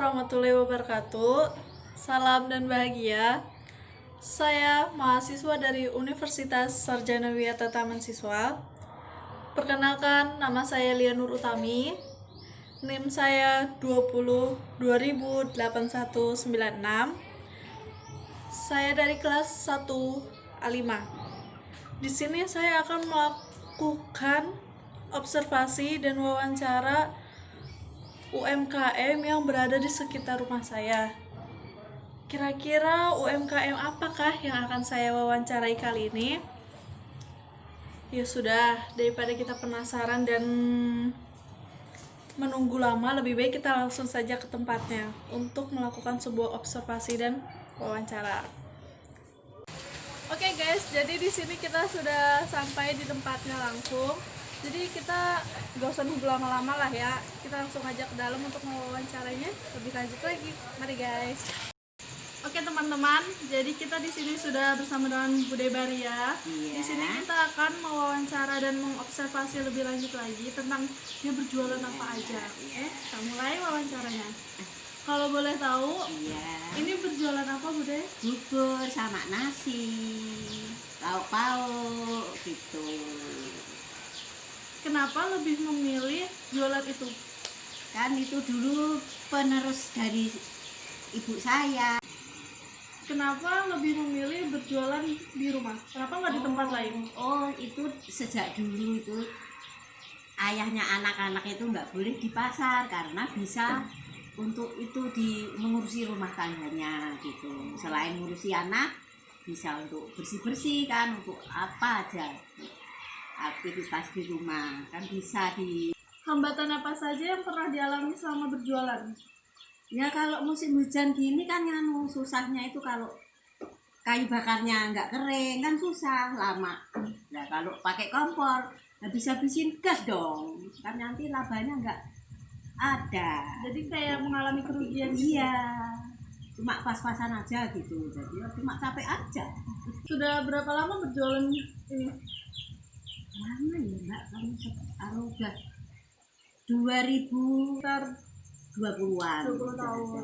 warahmatullahi wabarakatuh. Salam dan bahagia. Saya mahasiswa dari Universitas Sarjana Wiyata Taman Siswa. Perkenalkan, nama saya Lia Nur Utami. NIM saya 20 208196. Saya dari kelas 1 A5. Di sini saya akan melakukan observasi dan wawancara UMKM yang berada di sekitar rumah saya. Kira-kira UMKM apakah yang akan saya wawancarai kali ini? Ya sudah, daripada kita penasaran dan menunggu lama, lebih baik kita langsung saja ke tempatnya untuk melakukan sebuah observasi dan wawancara. Oke guys, jadi di sini kita sudah sampai di tempatnya langsung. Jadi kita gak usah nunggu lama-lama lah ya. Kita langsung aja ke dalam untuk mewawancarainya lebih lanjut lagi. Mari guys. Oke teman-teman, jadi kita di sini sudah bersama dengan Bude Baria. Iya. Di sini kita akan mewawancara dan mengobservasi lebih lanjut lagi tentang dia berjualan apa aja. Oke, kita mulai wawancaranya. Kalau boleh tahu, ini berjualan apa Bude? Bubur sama nasi, lauk-pauk gitu. Kenapa lebih memilih jualan itu? Kan itu dulu penerus dari ibu saya. Kenapa lebih memilih berjualan di rumah? Kenapa nggak di tempat lain? Oh, itu sejak dulu itu ayahnya anak-anak itu nggak boleh di pasar karena bisa untuk itu mengurusi rumah tangganya gitu. Selain ngurusi anak, bisa untuk bersih-bersih kan, untuk apa aja aktivitas di rumah kan bisa di. Hambatan apa saja yang pernah dialami selama berjualan? Ya kalau musim hujan gini kan yang susahnya itu kalau kayu bakarnya nggak kering kan susah lama. Nah kalau pakai kompor habis-habisin gas dong, kan nanti labanya nggak ada. Jadi kayak mengalami kerugian. Iya, cuma pas-pasan aja gitu, jadi cuma capek aja. Sudah berapa lama berjualan ini? Lama ya mbak, kamu udah 2020-an. 20 tahun.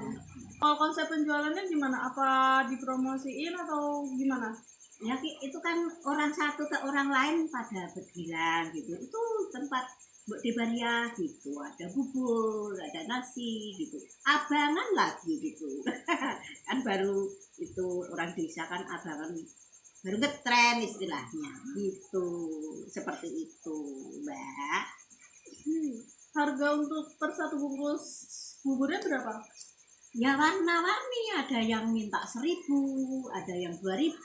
Kalau konsep penjualannya gimana? Apa dipromosiin atau gimana? Ya itu kan orang satu ke orang lain pada berbilang gitu, itu tempat Mbak Debaria gitu, ada bubur, ada nasi gitu, abangan lagi gitu. Kan baru itu orang desa kan abangan baru ngetren istilahnya gitu, seperti itu mbak. Harga untuk per satu bungkus buburnya berapa? Ya warna-warni, ada yang minta 1.000, ada yang 2.000,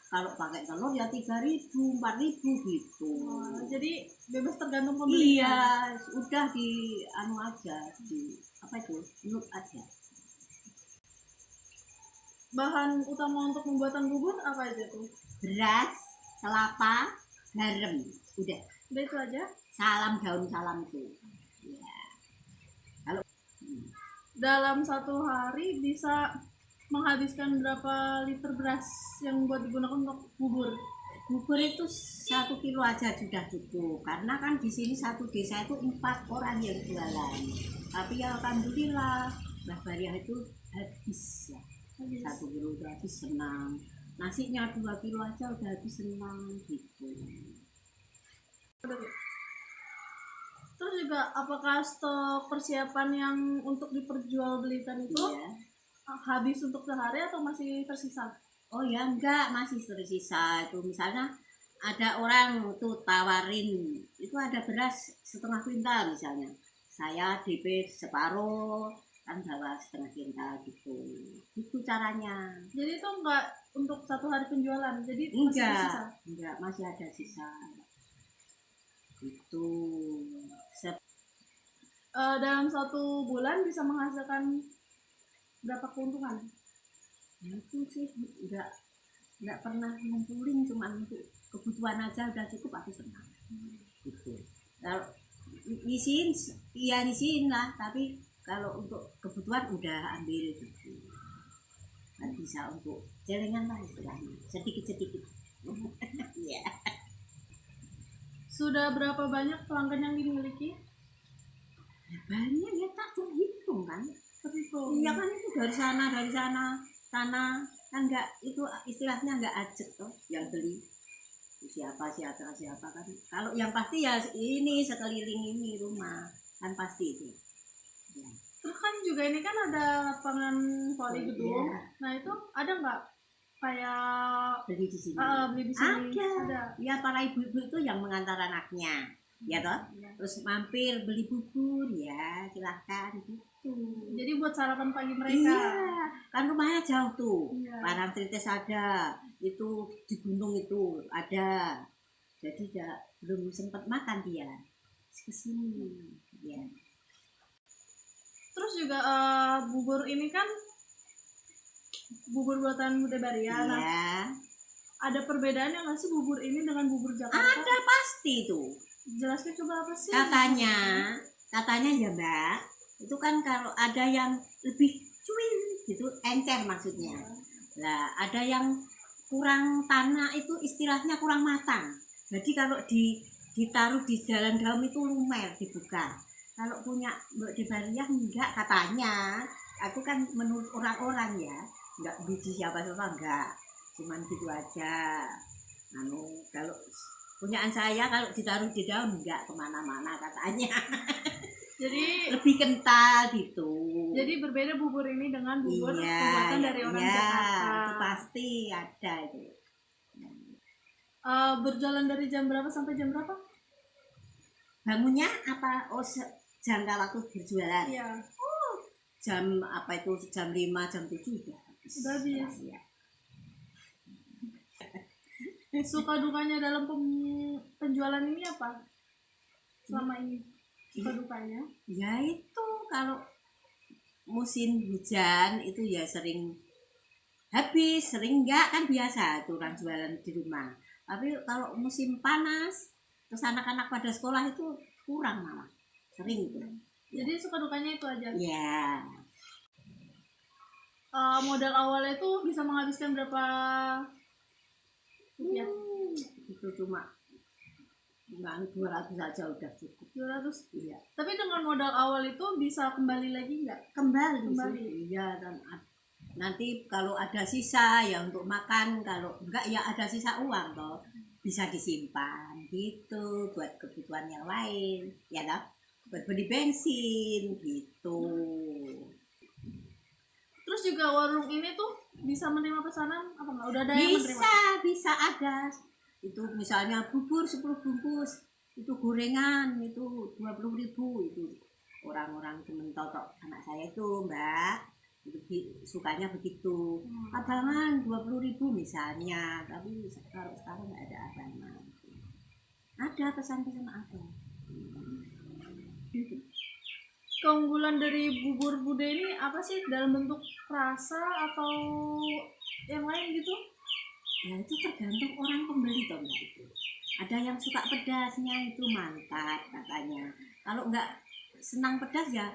kalau pakai telur ya 3.000, 4.000 gitu. Jadi bebas tergantung pembeli. Iya, udah di anu aja, di apa itu, look aja. Bahan utama untuk pembuatan bubur apa aja tuh? Beras, kelapa, garam, udah. Udah itu aja? Salam daun salam itu. Ya. Kalau dalam satu hari bisa menghabiskan berapa liter beras yang buat digunakan untuk bubur? Bubur itu 1 kilo aja sudah cukup, karena kan di sini satu desa itu 4 orang yang jualan. Tapi ya alhamdulillah Mbah Bariah itu habis ya. 1 kilo udah habis, senang. Nasinya 2 kilo aja udah habis, senang gitu. Terus juga apakah stok persiapan yang untuk diperjualbelikan itu habis untuk sehari atau masih tersisa? Oh ya enggak, masih tersisa. Itu misalnya ada orang tuh tawarin, itu ada beras 1/2 kuintal misalnya, saya DP separuh, kan bawa 1/2 kuintal gitu. Itu caranya. Jadi itu enggak untuk satu hari penjualan, jadi masih tersisa? Enggak, masih ada sisa. Itu dalam 1 bulan bisa menghasilkan berapa keuntungan? Itu sih enggak pernah ngumpulin, cuma untuk kebutuhan aja udah cukup, aku senang. Gitu. Kalau ngisiin lah, tapi kalau untuk kebutuhan udah ambil gitu. Kan bisa untuk celengan lah istilahnya, sedikit-sedikit. Iya. Sudah berapa banyak pelanggan yang dimiliki? Banyak ya, tak terhitung kan. seperti itu. Iya kan itu dari sana kan nggak, itu istilahnya nggak ajak toh yang beli siapa kan. Kalau yang pasti ya ini sekeliling ini rumah kan pasti itu. Ya. Terus kan juga ini kan ada lapangan voli Oh, gedung. iya. Nah itu ada nggak kayak Beli di sini. beli di sini? Ada. Ya para ibu-ibu itu yang mengantar anaknya, ya toh. Iya. Terus mampir beli bubur ya silahkan gitu. Jadi buat sarapan pagi mereka. Iya, kan rumahnya jauh tuh. Iya. Parangtritis ada, itu di gunung itu ada. Jadi belum sempat makan dia. Kesini, ya. Terus juga bubur ini kan bubur buatan Bude Baria. Nah, Iya. ada perbedaannya nggak sih bubur ini dengan bubur Jakarta? Ada pasti tuh. Jelaskan coba apa sih? Katanya ya Mbak, itu kan kalau ada yang lebih cuil gitu, encer maksudnya. Lah ada yang kurang tanah itu istilahnya kurang matang. Jadi kalau ditaruh di jalan daun itu lumer dibuka. Kalau punya Mbak Debariah enggak katanya. Aku kan menurut orang-orang ya, enggak biji siapa-siapa enggak. Cuman gitu aja. Kalau punyaan saya kalau ditaruh di daun enggak kemana-mana katanya. Jadi Lebih kental gitu. Jadi berbeda bubur ini dengan bubur Iya, buatan dari orang Jakarta. itu pasti ada itu. Berjalan dari jam berapa sampai jam berapa? Bangunnya apa? Oh, jangka waktu berjualan. Iya. Jam apa itu? Jam 5, jam 7 udah habis. Udah habis. Ya. Suka dukanya dalam penjualan ini apa? Selama ini suka dukanya? Ya itu kalau musim hujan itu ya sering habis, sering enggak kan biasa tuh orang jualan di rumah. Tapi kalau musim panas terus anak-anak pada sekolah itu kurang malah. Sering itu. Jadi suka dukanya itu aja. Ya. Modal awalnya itu bisa menghabiskan berapa rupiah? Itu cuma 200 saja udah cukup. 200. Iya. Tapi dengan modal awal itu bisa kembali lagi nggak? Kembali. Kembali. Iya, dan nanti kalau ada sisa ya untuk makan, kalau enggak ya ada sisa uang toh bisa disimpan gitu buat kebutuhan yang lain, ya toh, buat beli bensin gitu. Terus juga warung ini tuh bisa menerima pesanan apa enggak? Udah ada yang menerima? Bisa ada. Itu misalnya bubur 10 bungkus, itu gorengan itu 20.000 itu. Orang-orang temen totok anak saya itu, Mbak, itu sukanya begitu. Abangan 20.000 misalnya, tapi kalau sekarang nggak ada abangan. Ada pesan-pesan apa? Keunggulan dari bubur Bude ini apa sih, dalam bentuk rasa atau yang lain gitu? Ya itu tergantung orang pembeli toh Mbak itu. Ada yang suka pedasnya itu mantap katanya. Kalau nggak senang pedas ya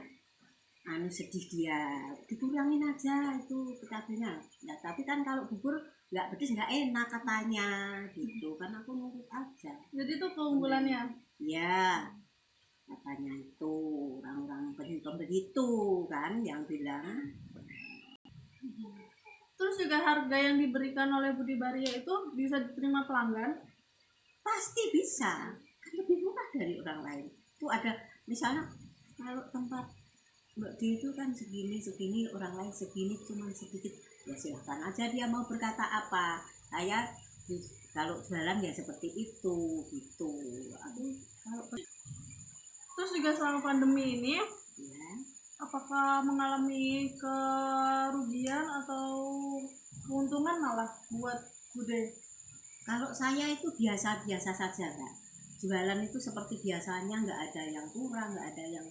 sedih dia, dikurangin aja itu cabenya. Ya tapi kan kalau bubur nggak pedas nggak enak katanya gitu kan, aku nurut aja. Jadi itu keunggulannya. Ya katanya itu orang-orang pembeli itu kan yang bilang. Terus juga harga yang diberikan oleh Budi Baria itu bisa diterima pelanggan? Pasti bisa, kan lebih murah dari orang lain. Itu ada misalnya kalau tempat Mbak D itu kan segini, orang lain segini cuman sedikit. Ya silahkan aja dia mau berkata apa. Saya kalau jualan ya seperti itu gitu. Terus juga selama pandemi ini, Ya. apakah mengalami kerugian atau keuntungan malah buat Bude? Kalau saya itu biasa-biasa saja Kak. Jualan itu seperti biasanya, nggak ada yang kurang, nggak ada yang,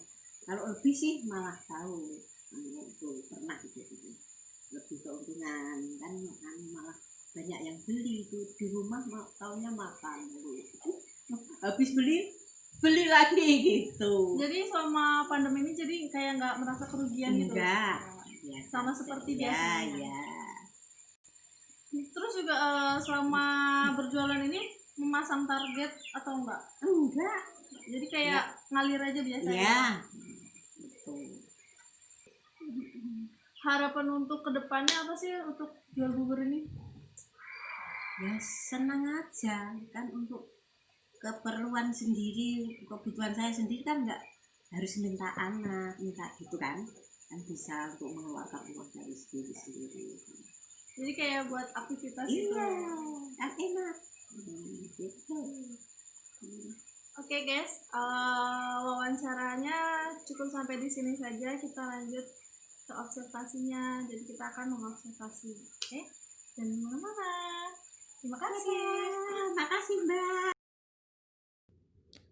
kalau lebih sih malah tahu itu pernah gitu. Lebih keuntungan kan malah banyak yang beli itu di rumah taunya makan habis beli lagi gitu. Jadi selama pandemi ini jadi kayak nggak merasa kerugian gitu? Enggak, Sama seperti ya, biasanya. ya. Terus juga selama berjualan ini memasang target atau enggak? Enggak. Jadi kayak ngalir aja biasa. Ya. Betul. harapan untuk kedepannya apa sih untuk jual bubur ini? Ya senang aja kan, untuk keperluan sendiri, kebutuhan saya sendiri kan nggak harus minta anak, minta gitu kan bisa untuk mengeluarkan uang dari sendiri sendiri. Jadi kayak buat aktivitas gitu. Iya, kan enak. Gitu. Oke guys, wawancaranya cukup sampai di sini saja. Kita lanjut ke observasinya. Jadi kita akan mengobservasi, oke? Dan mana-mana. Terima kasih. Makasih Mbak.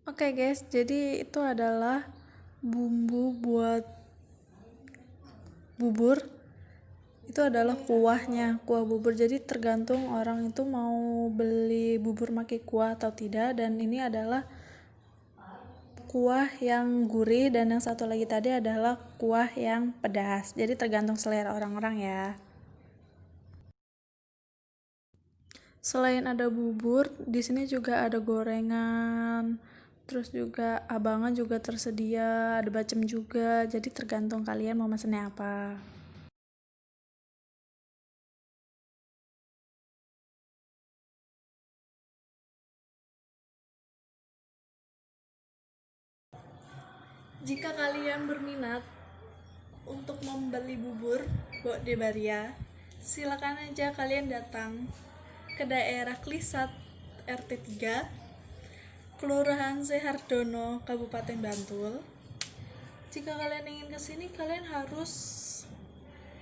Oke guys, jadi itu adalah bumbu buat bubur. Itu adalah kuahnya, kuah bubur. Jadi tergantung orang itu mau beli bubur pakai kuah atau tidak. Dan ini adalah kuah yang gurih, dan yang satu lagi tadi adalah kuah yang pedas. Jadi tergantung selera orang-orang ya. Selain ada bubur, di sini juga ada gorengan. Terus juga abangan juga tersedia, ada bacem juga. Jadi tergantung kalian mau mesennya apa. Jika kalian berminat untuk membeli bubur Bok Debaria, silakan aja kalian datang ke daerah Klisat RT 3, Kelurahan Sehardono, Kabupaten Bantul. Jika kalian ingin kesini, kalian harus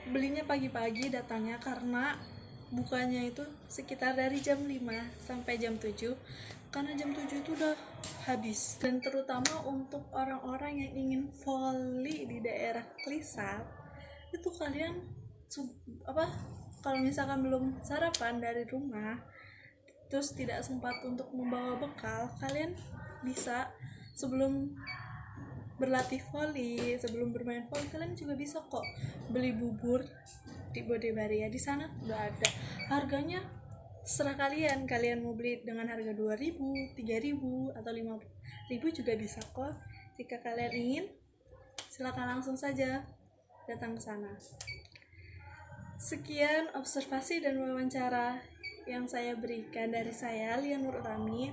belinya pagi-pagi datangnya, karena bukanya itu sekitar dari jam 5 sampai jam 7, karena jam 7 itu udah habis. Dan terutama untuk orang-orang yang ingin volley di daerah Klisat, itu kalian kalau misalkan belum sarapan dari rumah, terus tidak sempat untuk membawa bekal, kalian bisa sebelum berlatih volley, sebelum bermain volley, kalian juga bisa kok beli bubur di Bodebaria. Di sana udah ada harganya, serah kalian mau beli dengan harga 2.000, 3.000 atau 5.000 juga bisa kok. Jika kalian ingin, silakan langsung saja datang ke sana. Sekian observasi dan wawancara yang saya berikan dari saya, Lia Nur Utami.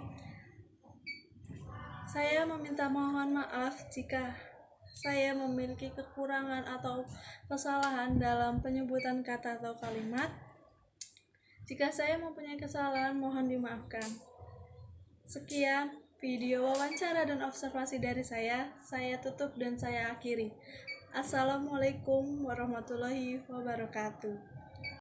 Saya meminta mohon maaf jika saya memiliki kekurangan atau kesalahan dalam penyebutan kata atau kalimat. Jika saya mempunyai kesalahan, mohon dimaafkan. Sekian video wawancara dan observasi dari saya tutup dan saya akhiri. Assalamualaikum warahmatullahi wabarakatuh.